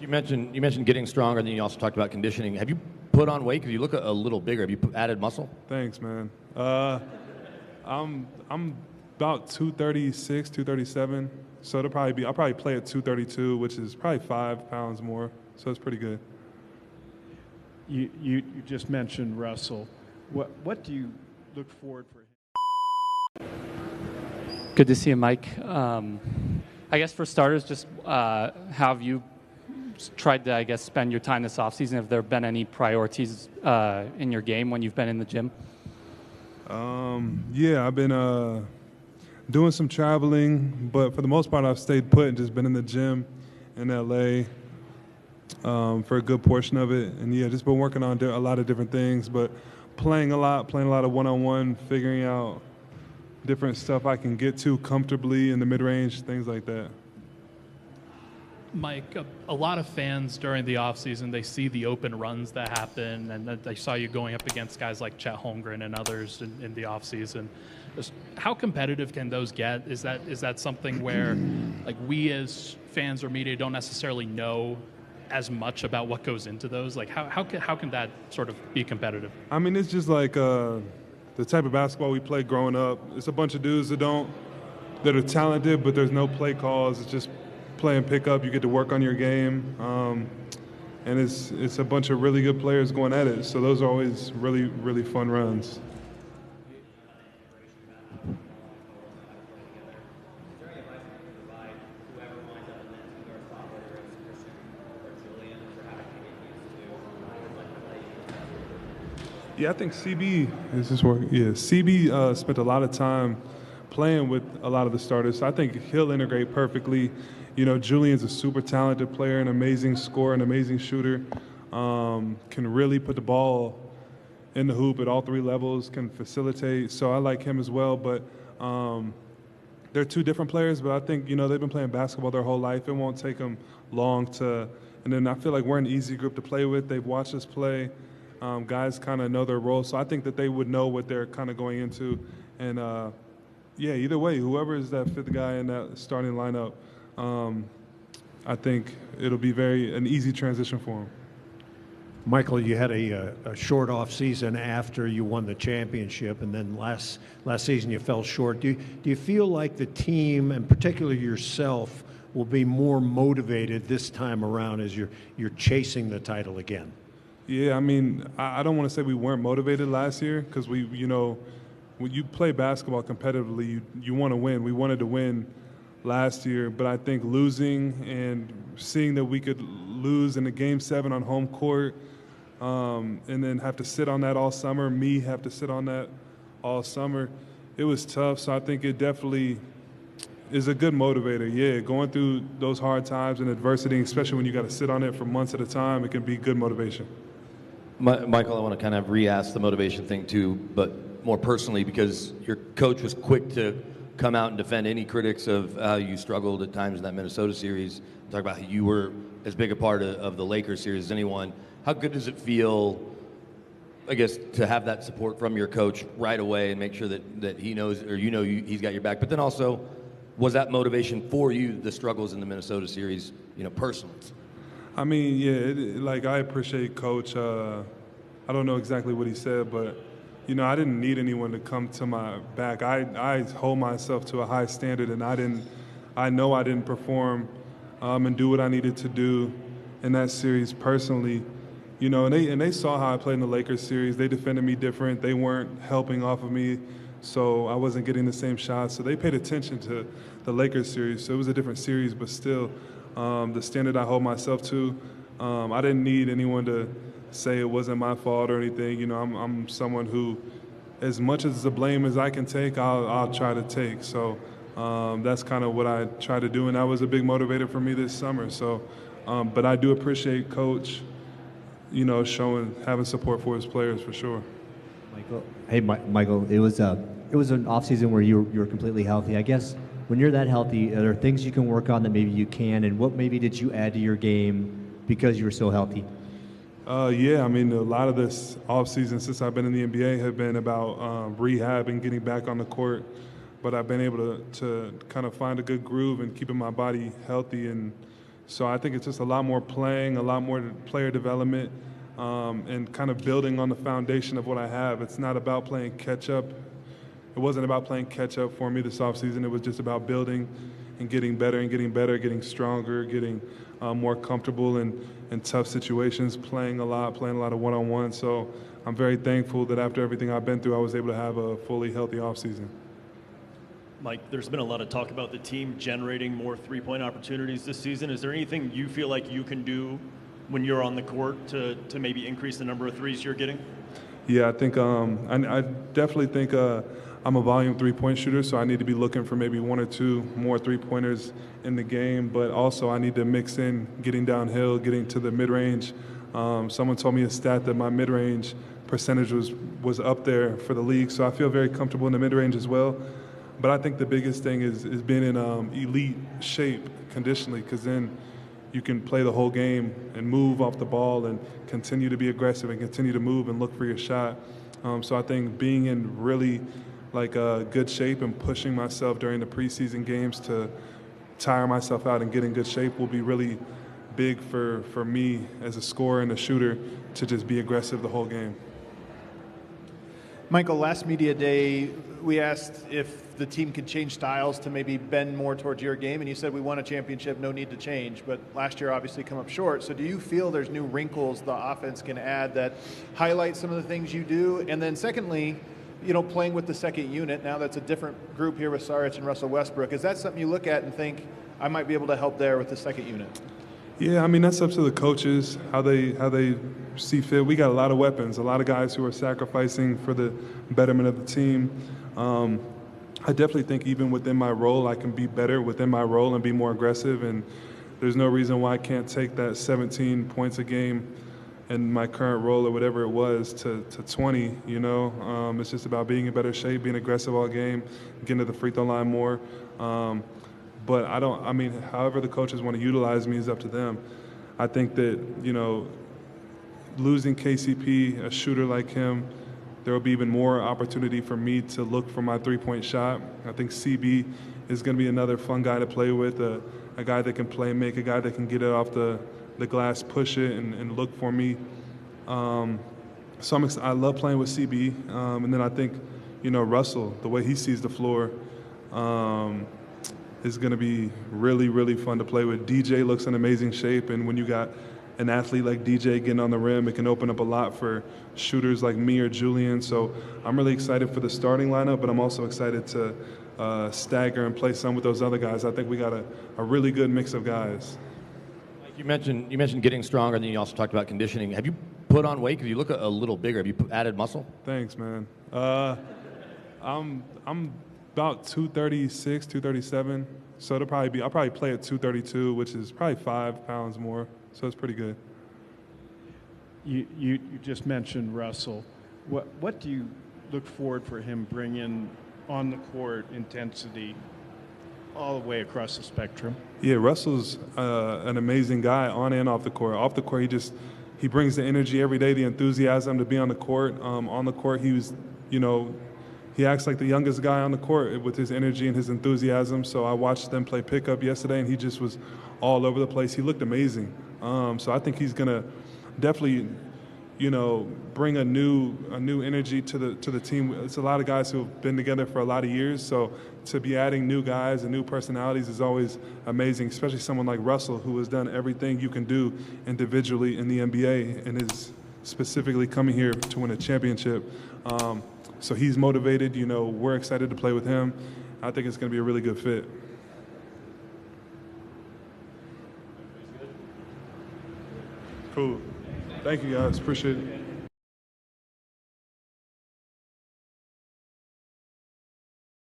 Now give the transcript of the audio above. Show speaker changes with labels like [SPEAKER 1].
[SPEAKER 1] You mentioned getting stronger, and then you also talked about conditioning. Have you put on weight? Because you look a little bigger. Have you added muscle?
[SPEAKER 2] Thanks, man. I'm about 236, 237. So I'll probably play at 232, which is probably 5 pounds more. So it's pretty good.
[SPEAKER 3] You just mentioned Russell. What do you look forward for him?
[SPEAKER 4] Good to see you, Mike. I guess for starters, just how have you tried to, I guess, spend your time this offseason? Have there been any priorities in your game when you've been in the gym?
[SPEAKER 2] Yeah, I've been doing some traveling, but for the most part, I've stayed put and just been in the gym in LA for a good portion of it. And yeah, just been working on a lot of different things, but playing a lot of one-on-one, figuring out different stuff I can get to comfortably in the mid-range, things like that.
[SPEAKER 5] Mike, a lot of fans during the offseason, they see the open runs that happen, and they saw you going up against guys like Chet Holmgren and others in the offseason. How competitive can those get? Is that something where, like, we as fans or media don't necessarily know as much about what goes into those? Like, how can that sort of be competitive?
[SPEAKER 2] I mean, it's just like the type of basketball we played growing up. It's a bunch of dudes that are talented, but there's no play calls. It's just play and pick up. You get to work on your game, and it's a bunch of really good players going at it. So those are always really, really fun runs. Yeah, I think CB is this working? Yeah, CB spent a lot of time playing with a lot of the starters. So I think he'll integrate perfectly. You know, Julian's a super talented player, an amazing scorer, an amazing shooter. Can really put the ball in the hoop at all three levels, can facilitate. So I like him as well. But they're two different players, but I think, you know, they've been playing basketball their whole life. It won't take them long to – and then I feel like we're an easy group to play with. They've watched us play. Guys kind of know their role. So I think that they would know what they're kind of going into. And, yeah, either way, whoever is that fifth guy in that starting lineup, I think it'll be an easy transition for him.
[SPEAKER 6] Michael, you had a short off season after you won the championship, and then last season you fell short. Do you feel like the team, and particularly yourself, will be more motivated this time around as you're chasing the title again?
[SPEAKER 2] Yeah, I mean, I don't want to say we weren't motivated last year, because we, you know, when you play basketball competitively, you want to win. We wanted to win last year, but I think losing and seeing that we could lose in a Game 7 on home court, and then have to sit on that all summer, have to sit on that all summer, it was tough. So I think it definitely is a good motivator. Yeah, going through those hard times and adversity, especially when you got to sit on it for months at a time, it can be good motivation.
[SPEAKER 1] Michael, I want to kind of re-ask the motivation thing too, but more personally, because your coach was quick to come out and defend any critics of how you struggled at times in that Minnesota series. Talk about how you were as big a part of the Lakers series as anyone. How good does it feel, I guess, to have that support from your coach right away and make sure that he knows, or you know, he's got your back? But then also, was that motivation for you, the struggles in the Minnesota series, you know, personally?
[SPEAKER 2] I mean, yeah, like, I appreciate Coach. I don't know exactly what he said, but, you know, I didn't need anyone to come to my back. I hold myself to a high standard, and I know I didn't perform and do what I needed to do in that series personally. You know, and they saw how I played in the Lakers series. They defended me different. They weren't helping off of me, so I wasn't getting the same shots. So they paid attention to the Lakers series. So it was a different series, but still, the standard I hold myself to, I didn't need anyone to say it wasn't my fault or anything. You know, I'm someone who, as much as the blame as I can take, I'll try to take. So that's kind of what I try to do, and that was a big motivator for me this summer. So, but I do appreciate Coach, you know, having support for his players for sure.
[SPEAKER 7] Michael, hey, Michael, it was an offseason where you were completely healthy. I guess when you're that healthy, are there things you can work on that maybe you can, and what maybe did you add to your game because you were so healthy?
[SPEAKER 2] Yeah, I mean, a lot of this offseason since I've been in the NBA have been about rehab and getting back on the court. But I've been able to kind of find a good groove and keeping my body healthy and So I think it's just a lot more playing, a lot more player development, and kind of building on the foundation of what I have. It's not about playing catch-up. It wasn't about playing catch-up for me this offseason. It was just about building and getting better and getting better, getting stronger, getting more comfortable in tough situations, playing a lot of one-on-one. So I'm very thankful that after everything I've been through, I was able to have a fully healthy offseason.
[SPEAKER 8] Mike, there's been a lot of talk about the team generating more three-point opportunities this season. Is there anything you feel like you can do when you're on the court to maybe increase the number of threes you're getting?
[SPEAKER 2] Yeah, I think I definitely think I'm a volume three-point shooter, so I need to be looking for maybe one or two more three-pointers in the game. But also I need to mix in getting downhill, getting to the mid-range. Someone told me a stat that my mid-range percentage was up there for the league, so I feel very comfortable in the mid-range as well. But I think the biggest thing is being in elite shape conditionally, because then you can play the whole game and move off the ball and continue to be aggressive and continue to move and look for your shot. So I think being in really good shape and pushing myself during the preseason games to tire myself out and get in good shape will be really big for me as a scorer and a shooter to just be aggressive the whole game.
[SPEAKER 9] Michael, last media day, we asked if the team could change styles to maybe bend more towards your game, and you said we won a championship, no need to change, but last year obviously come up short. So do you feel there's new wrinkles the offense can add that highlight some of the things you do? And then secondly, playing with the second unit, now that's a different group here with Saric and Russell Westbrook, is that something you look at and think, I might be able to help there with the second unit?
[SPEAKER 2] Yeah, I mean, that's up to the coaches, how they see fit. We got a lot of weapons, a lot of guys who are sacrificing for the betterment of the team. I definitely think even within my role, I can be better within my role and be more aggressive, and there's no reason why I can't take that 17 points a game in my current role or whatever it was to 20, It's just about being in better shape, being aggressive all game, getting to the free throw line more. But however the coaches want to utilize me is up to them. I think that, losing KCP, a shooter like him, there will be even more opportunity for me to look for my three-point shot. I think CB is going to be another fun guy to play with, a guy that can play make, a guy that can get it off the glass, push it, and look for me. So I love playing with CB. And then I think, Russell, the way he sees the floor, is going to be really, really fun to play with. DJ looks in amazing shape, and when you got an athlete like DJ getting on the rim, it can open up a lot for shooters like me or Julian. So I'm really excited for the starting lineup, but I'm also excited to stagger and play some with those other guys. I think we got a really good mix of guys.
[SPEAKER 1] You mentioned getting stronger, and then you also talked about conditioning. Have you put on weight? Because you look a little bigger. Have you added muscle?
[SPEAKER 2] Thanks, man. I'm about 236, 237. So I'll probably play at 232, which is probably 5 pounds more. So it's pretty good.
[SPEAKER 3] You just mentioned Russell. What do you look forward for him bringing on the court intensity all the way across the spectrum?
[SPEAKER 2] Yeah, Russell's an amazing guy on and off the court. Off the court, he brings the energy every day, the enthusiasm to be on the court. On the court, he acts like the youngest guy on the court with his energy and his enthusiasm. So I watched them play pickup yesterday, and he just was all over the place. He looked amazing. So I think he's gonna definitely, bring a new energy to the team. It's a lot of guys who have been together for a lot of years. So to be adding new guys and new personalities is always amazing, especially someone like Russell, who has done everything you can do individually in the NBA and is specifically coming here to win a championship. So he's motivated. We're excited to play with him. I think it's going to be a really good fit. Cool. Thank you, guys. Appreciate it.